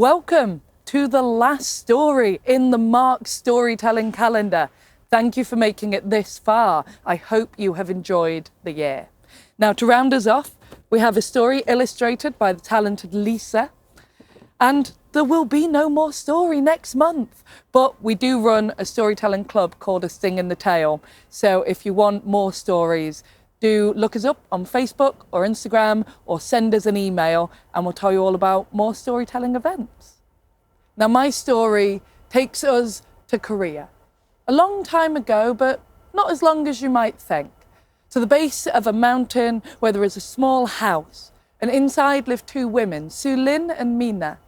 Welcome to the last story in the MARC storytelling calendar. Thank you for making it this far. I hope you have enjoyed the year. Now, to round us off, we have a story illustrated by the talented Lisa. And there will be no more story next month. But we do run a storytelling club called A Sting in the Tail. So if you want more stories, do look us up on Facebook or Instagram or send us an email and we'll tell you all about more storytelling events. Now, my story takes us to Korea. A long time ago, but not as long as you might think. To the base of a mountain where there is a small house. And inside live two women, Soo-lin and Mina.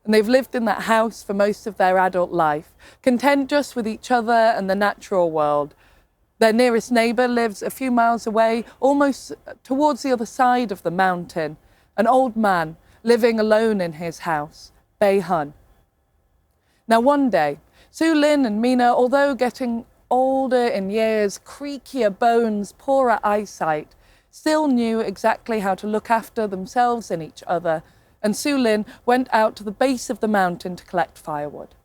And they've lived in that house for most of their adult life, content just with each other and the natural world. Their nearest neighbour lives a few miles away, almost towards the other side of the mountain. An old man living alone in his house, Bae-hun. Now one day, Soo-lin and Mina, although getting older in years, creakier bones, poorer eyesight, still knew exactly how to look after themselves and each other, and Soo-lin went out to the base of the mountain to collect firewood.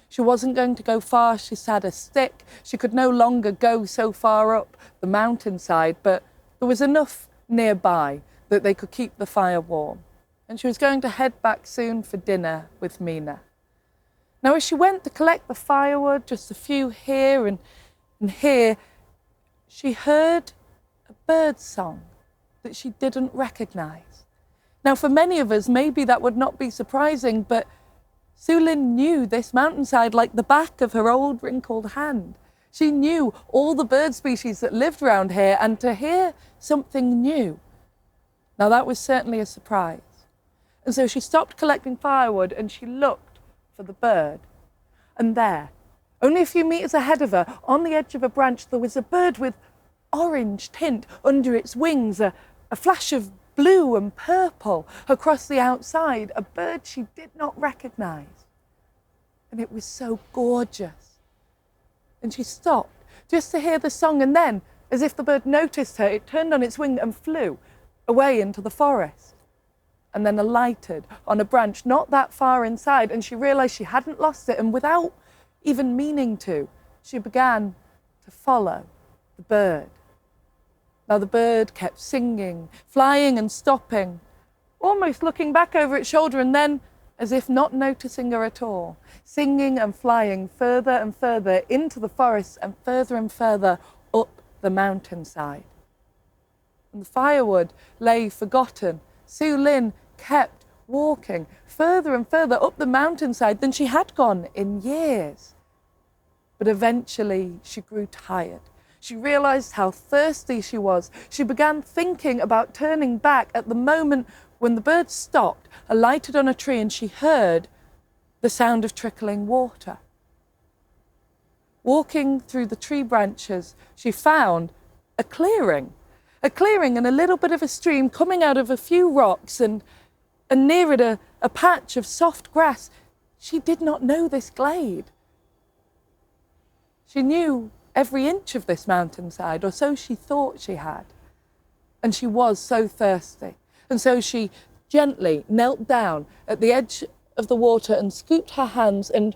She wasn't going to go far, she had a stick. She could no longer go so far up the mountainside, but there was enough nearby that they could keep the fire warm. And she was going to head back soon for dinner with Mina. Now, as she went to collect the firewood, just a few here and here, she heard a bird song that she didn't recognize. Now, for many of us, maybe that would not be surprising, but Soo-lin knew this mountainside like the back of her old wrinkled hand. She knew all the bird species that lived around here, and to hear something new, now that was certainly a surprise. And so she stopped collecting firewood and she looked for the bird. And there, only a few meters ahead of her, on the edge of a branch, there was a bird with orange tint under its wings, a flash of blue and purple across the outside, a bird she did not recognize. And it was so gorgeous. And she stopped just to hear the song, and then, as if the bird noticed her, it turned on its wing and flew away into the forest. And then alighted on a branch not that far inside, and she realized she hadn't lost it, and without even meaning to, she began to follow the bird. Now the bird kept singing, flying and stopping, almost looking back over its shoulder, and then, as if not noticing her at all, singing and flying further and further into the forest and further up the mountainside. And the firewood lay forgotten. Soo-lin kept walking further and further up the mountainside than she had gone in years. But eventually she grew tired. She realized how thirsty she was. She began thinking about turning back at the moment when the bird stopped, alighted on a tree, and she heard the sound of trickling water. Walking through the tree branches, she found a clearing and a little bit of a stream coming out of a few rocks, and near it a patch of soft grass. She did not know this glade. She knew every inch of this mountainside, or so she thought she had. And she was so thirsty. And so she gently knelt down at the edge of the water and scooped her hands and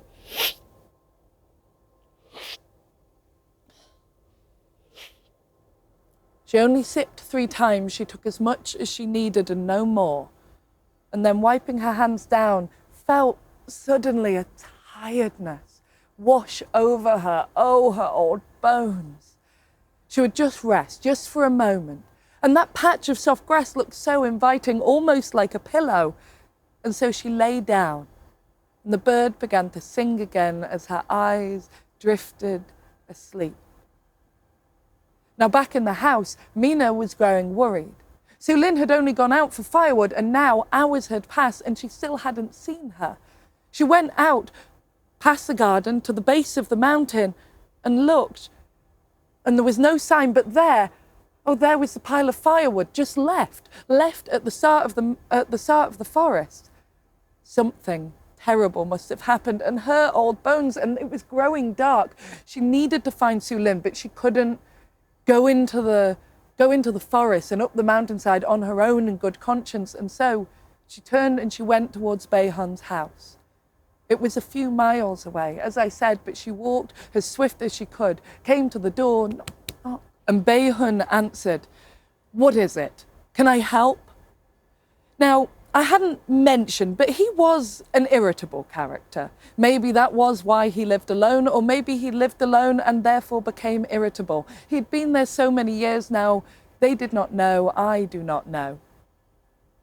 she only sipped 3 times. She took as much as she needed and no more. And then wiping her hands down, felt suddenly a tiredness wash over her, her old bones. She would just rest, just for a moment. And that patch of soft grass looked so inviting, almost like a pillow. And so she lay down, and the bird began to sing again as her eyes drifted asleep. Now back in the house, Mina was growing worried. Soo-lin had only gone out for firewood, and now hours had passed and she still hadn't seen her. She went out past the garden to the base of the mountain and looked, and there was no sign, but there was the pile of firewood just left at the start of the forest. Something terrible must have happened, and her old bones, and it was growing dark. She needed to find Soo-lin, but she couldn't go into the forest and up the mountainside on her own in good conscience, and so she turned and she went towards Bae-hun's house. It was a few miles away, as I said, but she walked as swift as she could, came to the door, and Bayhun answered, "What is it? Can I help?" Now, I hadn't mentioned, but he was an irritable character. Maybe that was why he lived alone, or maybe he lived alone and therefore became irritable. He'd been there so many years now, they did not know, I do not know.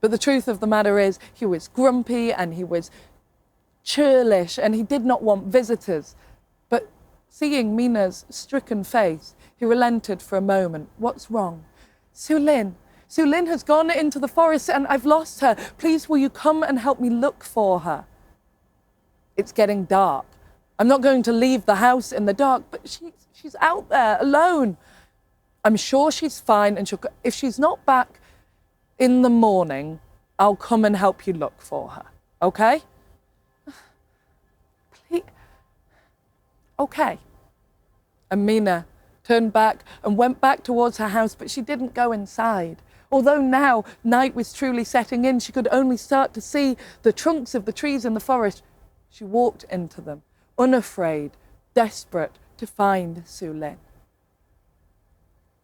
But the truth of the matter is, he was grumpy and he was churlish and he did not want visitors. But seeing Mina's stricken face, he relented for a moment. "What's wrong?" "Sulin. Sulin has gone into the forest and I've lost her. Please, will you come and help me look for her?" "It's getting dark. I'm not going to leave the house in the dark, but she's out there alone." "I'm sure she's fine and if she's not back in the morning, I'll come and help you look for her. Okay?" "Please." "Okay." And Mina turned back and went back towards her house, but she didn't go inside. Although now night was truly setting in, she could only start to see the trunks of the trees in the forest. She walked into them, unafraid, desperate to find Sulin.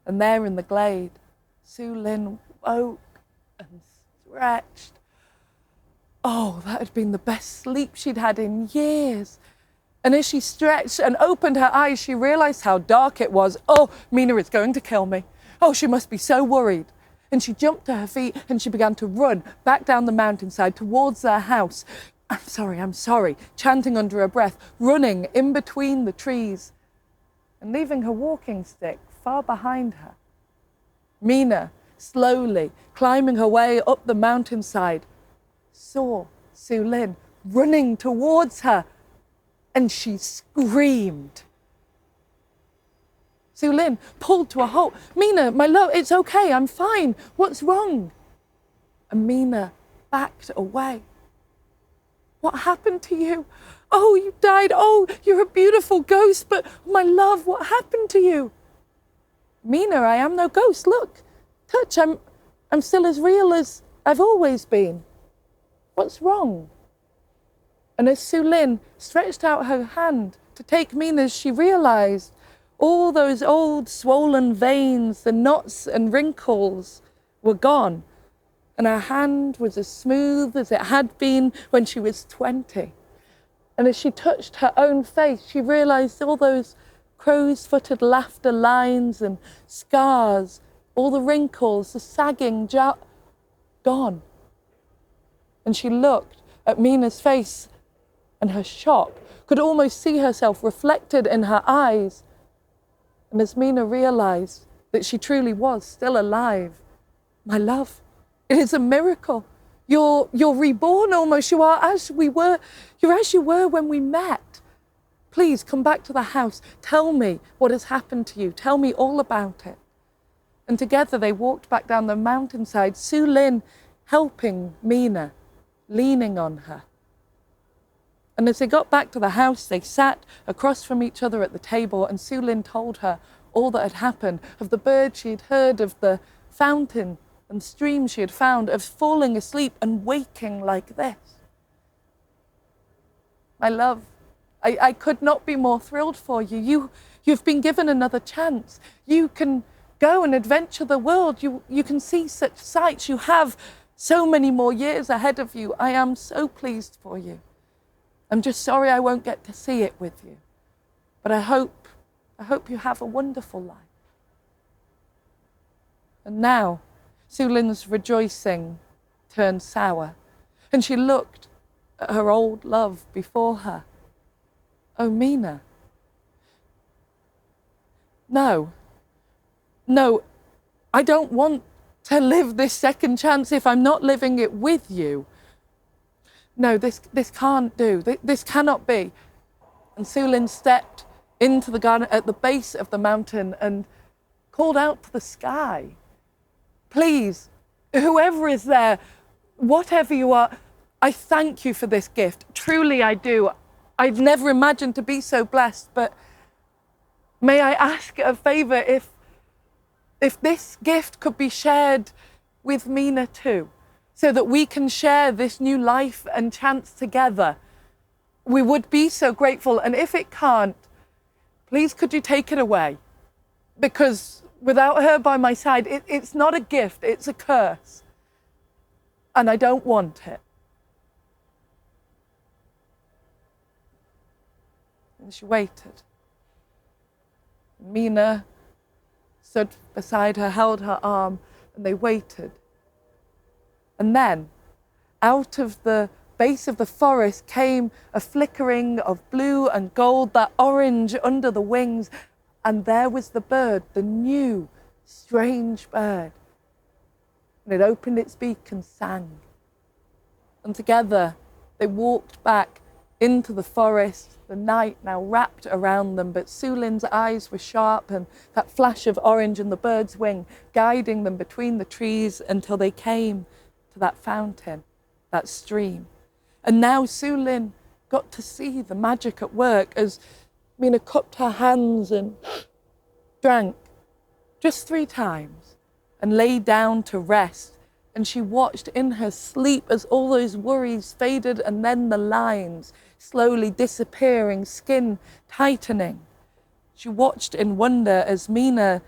And there in the glade, Sulin woke and stretched. Oh, that had been the best sleep she'd had in years. And as she stretched and opened her eyes, she realized how dark it was. "Oh, Mina is going to kill me. Oh, she must be so worried." And she jumped to her feet and she began to run back down the mountainside towards their house. I'm sorry, chanting under her breath, running in between the trees and leaving her walking stick far behind her. Mina, slowly climbing her way up the mountainside, saw Sulin running towards her, and she screamed. Sulin pulled to a halt. "Mina, my love, it's okay, I'm fine. What's wrong?" And Mina backed away. "What happened to you? Oh, you died. Oh, you're a beautiful ghost, but my love, what happened to you?" "Mina, I am no ghost. Look, touch, I'm still as real as I've always been. What's wrong?" And as Sulin stretched out her hand to take Mina's, she realized all those old swollen veins, the knots and wrinkles were gone, and her hand was as smooth as it had been when she was 20. And as she touched her own face, she realized all those crow's-footed laughter lines and scars, all the wrinkles, the sagging gone. And she looked at Mina's face, and her shock could almost see herself reflected in her eyes. And as Mina realized that she truly was still alive, "My love, it is a miracle. You're reborn almost. You are as we were. You're as you were when we met. Please come back to the house. Tell me what has happened to you. Tell me all about it." And together they walked back down the mountainside, Sulin helping Mina, leaning on her. And as they got back to the house, they sat across from each other at the table, and Sulin told her all that had happened, of the bird she had heard, of the fountain and stream she had found, of falling asleep and waking like this. "My love, I could not be more thrilled for you. You've been given another chance. You can go and adventure the world. You can see such sights. You have so many more years ahead of you. I am so pleased for you. I'm just sorry I won't get to see it with you. But I hope you have a wonderful life." And now, Sulin's rejoicing turned sour, and she looked at her old love before her. "Oh, Mina. No, I don't want to live this second chance if I'm not living it with you. No, this can't do. This cannot be." And Sulin stepped into the garden at the base of the mountain and called out to the sky, "Please, whoever is there, whatever you are, I thank you for this gift. Truly I do. I've never imagined to be so blessed, but may I ask a favor if this gift could be shared with Mina too, so that we can share this new life and chance together. We would be so grateful. And if it can't, please could you take it away? Because without her by my side, it's not a gift, it's a curse. And I don't want it. And she waited. Mina stood beside her, held her arm, and they waited. And then, out of the base of the forest came a flickering of blue and gold, that orange under the wings, and there was the bird, the new, strange bird. And it opened its beak and sang. And together they walked back into the forest, the night now wrapped around them, but Sulin's eyes were sharp and that flash of orange in the bird's wing guiding them between the trees until they came to that fountain, that stream. And now Sulin got to see the magic at work as Mina cupped her hands and drank just 3 times and lay down to rest. And she watched in her sleep as all those worries faded and then the lines slowly disappearing, skin tightening. She watched in wonder as Mina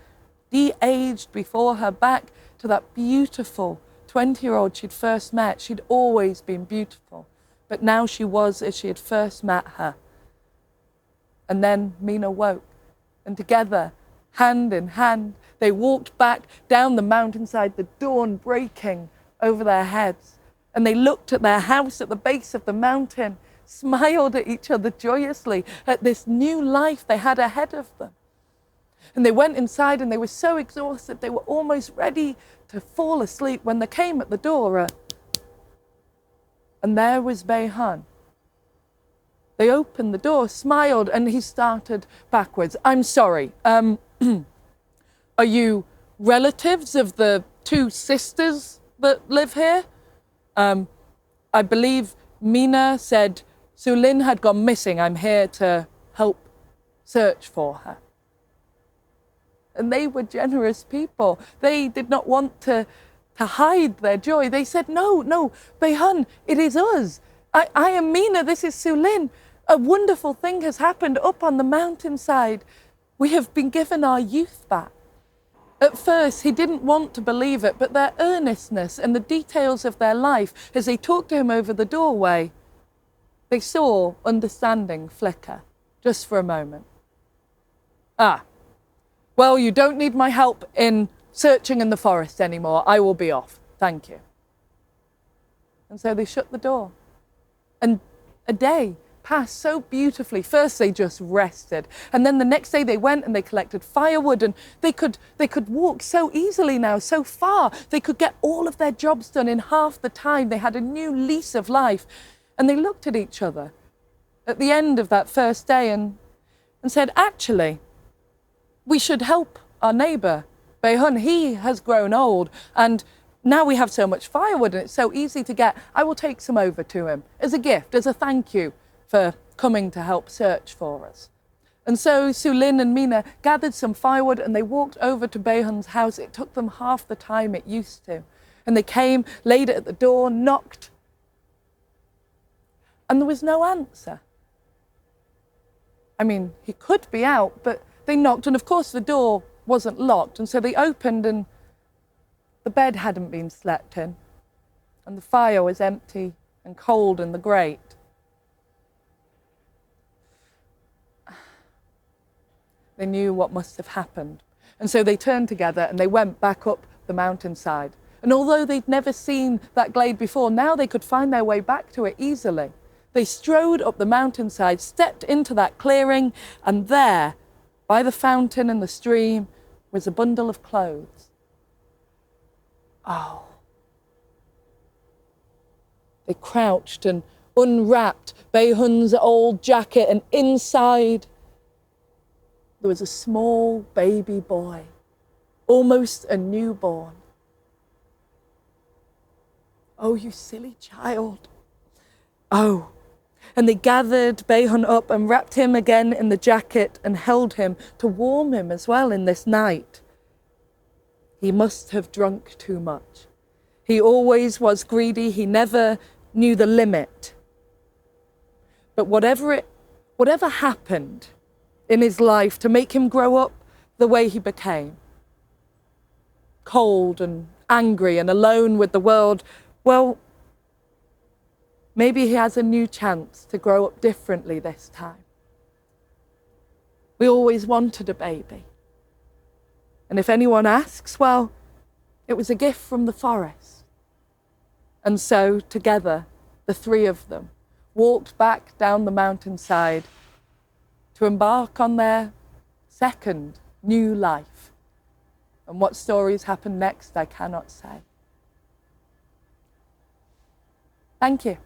de-aged before her back to that beautiful 20-year-old she'd first met. She'd always been beautiful, but now she was as she had first met her. And then Mina woke, and together, hand in hand, they walked back down the mountainside, the dawn breaking over their heads. And they looked at their house at the base of the mountain, smiled at each other joyously at this new life they had ahead of them. And they went inside and they were so exhausted, they were almost ready to fall asleep when they came at the door. And there was Beyhan. They opened the door, smiled, and he started backwards. I'm sorry, are you relatives of the 2 sisters that live here? I believe Mina said Sulin had gone missing. I'm here to help search for her. And they were generous people. They did not want to hide their joy. They said, no, Beyhan, it is us. I am Mina, this is Sulin. A wonderful thing has happened up on the mountainside. We have been given our youth back. At first, he didn't want to believe it, but their earnestness and the details of their life, as they talked to him over the doorway, they saw understanding flicker, just for a moment. Well, you don't need my help in searching in the forest anymore. I will be off. Thank you. And so they shut the door. And a day passed so beautifully. First they just rested, and then the next day they went and they collected firewood, and they could walk so easily now, so far. They could get all of their jobs done in half the time. They had a new lease of life. And they looked at each other at the end of that first day and said, actually, we should help our neighbour, Beyhan. He has grown old, and now we have so much firewood and it's so easy to get. I will take some over to him as a gift, as a thank you for coming to help search for us. And so Sulin and Mina gathered some firewood and they walked over to Beyhan's house. It took them half the time it used to. And they came, laid it at the door, knocked, and there was no answer. I mean, he could be out, but they knocked, and of course the door wasn't locked, and so they opened and the bed hadn't been slept in, and the fire was empty and cold in the grate. They knew what must have happened, and so they turned together and they went back up the mountainside. And although they'd never seen that glade before, now they could find their way back to it easily. They strode up the mountainside, stepped into that clearing, and there, by the fountain and the stream, was a bundle of clothes. Oh. They crouched and unwrapped Beyhan's old jacket, and inside there was a small baby boy, almost a newborn. Oh, you silly child. Oh. And they gathered Beyhan up and wrapped him again in the jacket and held him to warm him as well in this night. He must have drunk too much. He always was greedy. He never knew the limit. But whatever happened in his life to make him grow up the way he became, cold and angry and alone with the world, well, maybe he has a new chance to grow up differently this time. We always wanted a baby. And if anyone asks, well, it was a gift from the forest. And so together, the three of them walked back down the mountainside to embark on their second new life. And what stories happen next, I cannot say. Thank you.